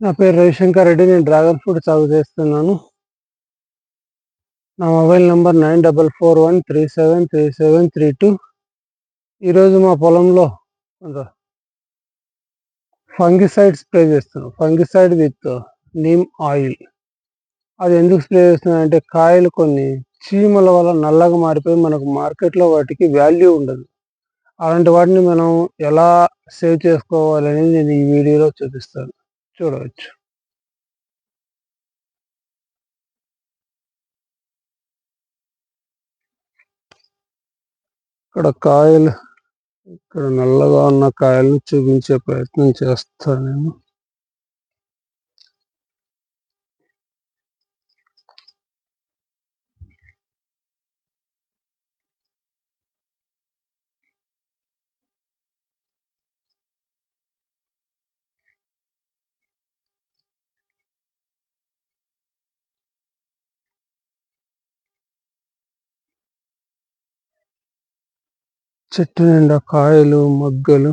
నా పేరు రవిశంకర్ రెడ్డి. నేను డ్రాగన్ ఫ్రూట్ సాగు చేస్తున్నాను. నా మొబైల్ నంబర్ 9441373732. ఈరోజు మా పొలంలో ఫంగిసైడ్ స్ప్రే చేస్తున్నాం. Fungicide with neem oil. అది ఎందుకు స్ప్రే చేస్తున్నాం అంటే కాయలు కొన్ని చీమల వల్ల నల్లగా మారిపోయి మనకు మార్కెట్లో వాటికి వాల్యూ ఉండదు. అలాంటి వాటిని మనం ఎలా సేవ్ చేసుకోవాలనేది నేను ఈ వీడియోలో చూపిస్తాను, చూడవచ్చు. ఇక్కడ నల్లగా ఉన్న కాయలను చూపించే ప్రయత్నం చేస్తాను నేను. చెట్టు నిండా కాయలు మొగ్గలు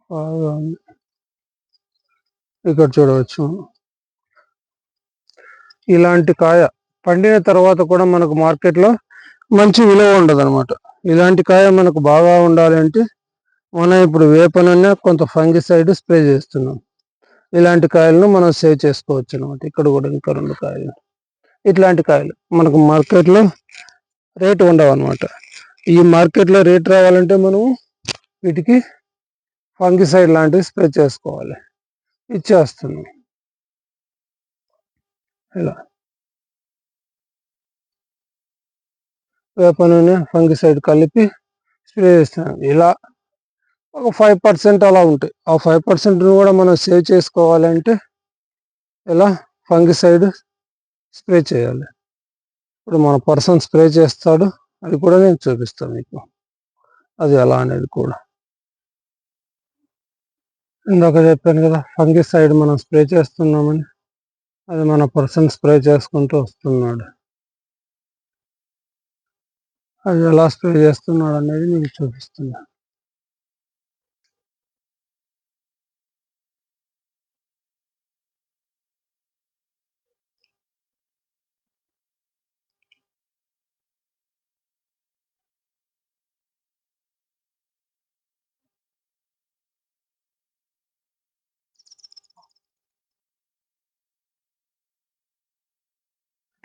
బాగా ఉంది. ఇక్కడ చూడవచ్చు. ఇలాంటి కాయ పండిన తర్వాత కూడా మనకు మార్కెట్లో మంచి విలువ ఉండదు అనమాట. ఇలాంటి కాయ మనకు బాగా ఉండాలి అంటే మనం ఇప్పుడు వేపనన్నా కొంత ఫంగిసైడ్ స్ప్రే చేస్తున్నాం. ఇలాంటి కాయలను మనం సేవ్ చేసుకోవచ్చు అనమాట. ఇక్కడ కూడా ఇంకా 2 కాయలు. ఇట్లాంటి కాయలు మనకు మార్కెట్లో రేటు ఉండవు అనమాట. ఈ మార్కెట్లో రేట్ రావాలంటే మనం వీటికి ఫంగిసైడ్ లాంటివి స్ప్రే చేసుకోవాలి. ఇచ్చేస్తున్నాం ఇలా. వేప నూనె ఫంగిసైడ్ కలిపి స్ప్రే చేస్తున్నాం. ఇలా ఒక 5% అలా ఉంటాయి. ఆ 5% కూడా మనం సేవ్ చేసుకోవాలంటే ఇలా ఫంగిసైడ్ స్ప్రే చేయాలి. ఇప్పుడు మన పర్సన్ స్ప్రే చేస్తాడు, అది కూడా నేను చూపిస్తాను మీకు, అది ఎలా అనేది కూడా. ఇందాక చెప్పాను కదా ఫంగిసైడ్ మనం స్ప్రే చేస్తున్నామని, అది మన పర్సన్ స్ప్రే చేసుకుంటూ వస్తున్నాడు. అది ఎలా స్ప్రే చేస్తున్నాడు అనేది మీకు చూపిస్తున్నాను.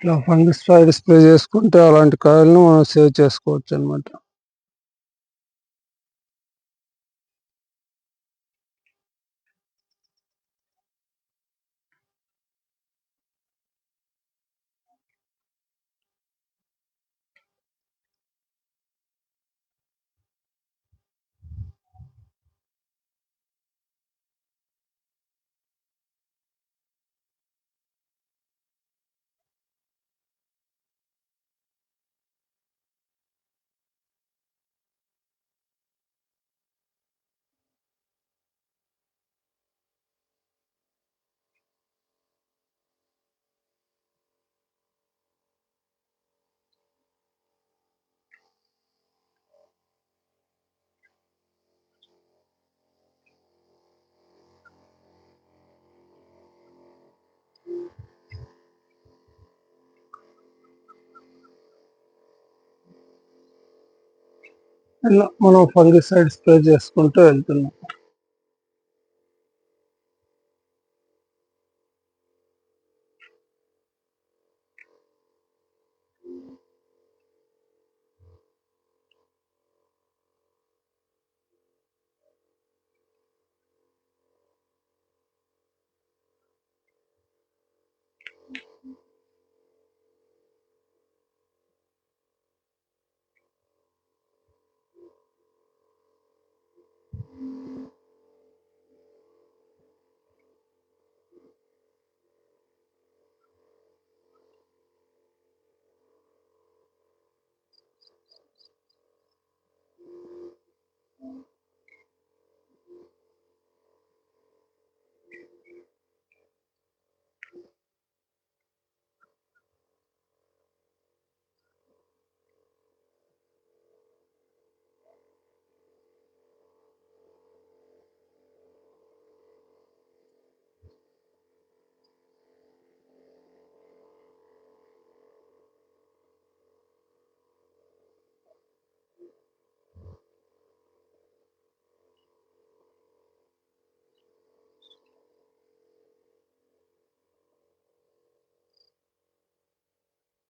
ఇట్లా ఫంగిసైడ్ స్ప్రే చేసుకుంటే అలాంటి కాయలను మనం సేవ్ చేసుకోవచ్చు అనమాట. ఇలా మనం ఫంగిసైడ్ స్ప్రే చేసుకుంటూ వెళ్తున్నాం.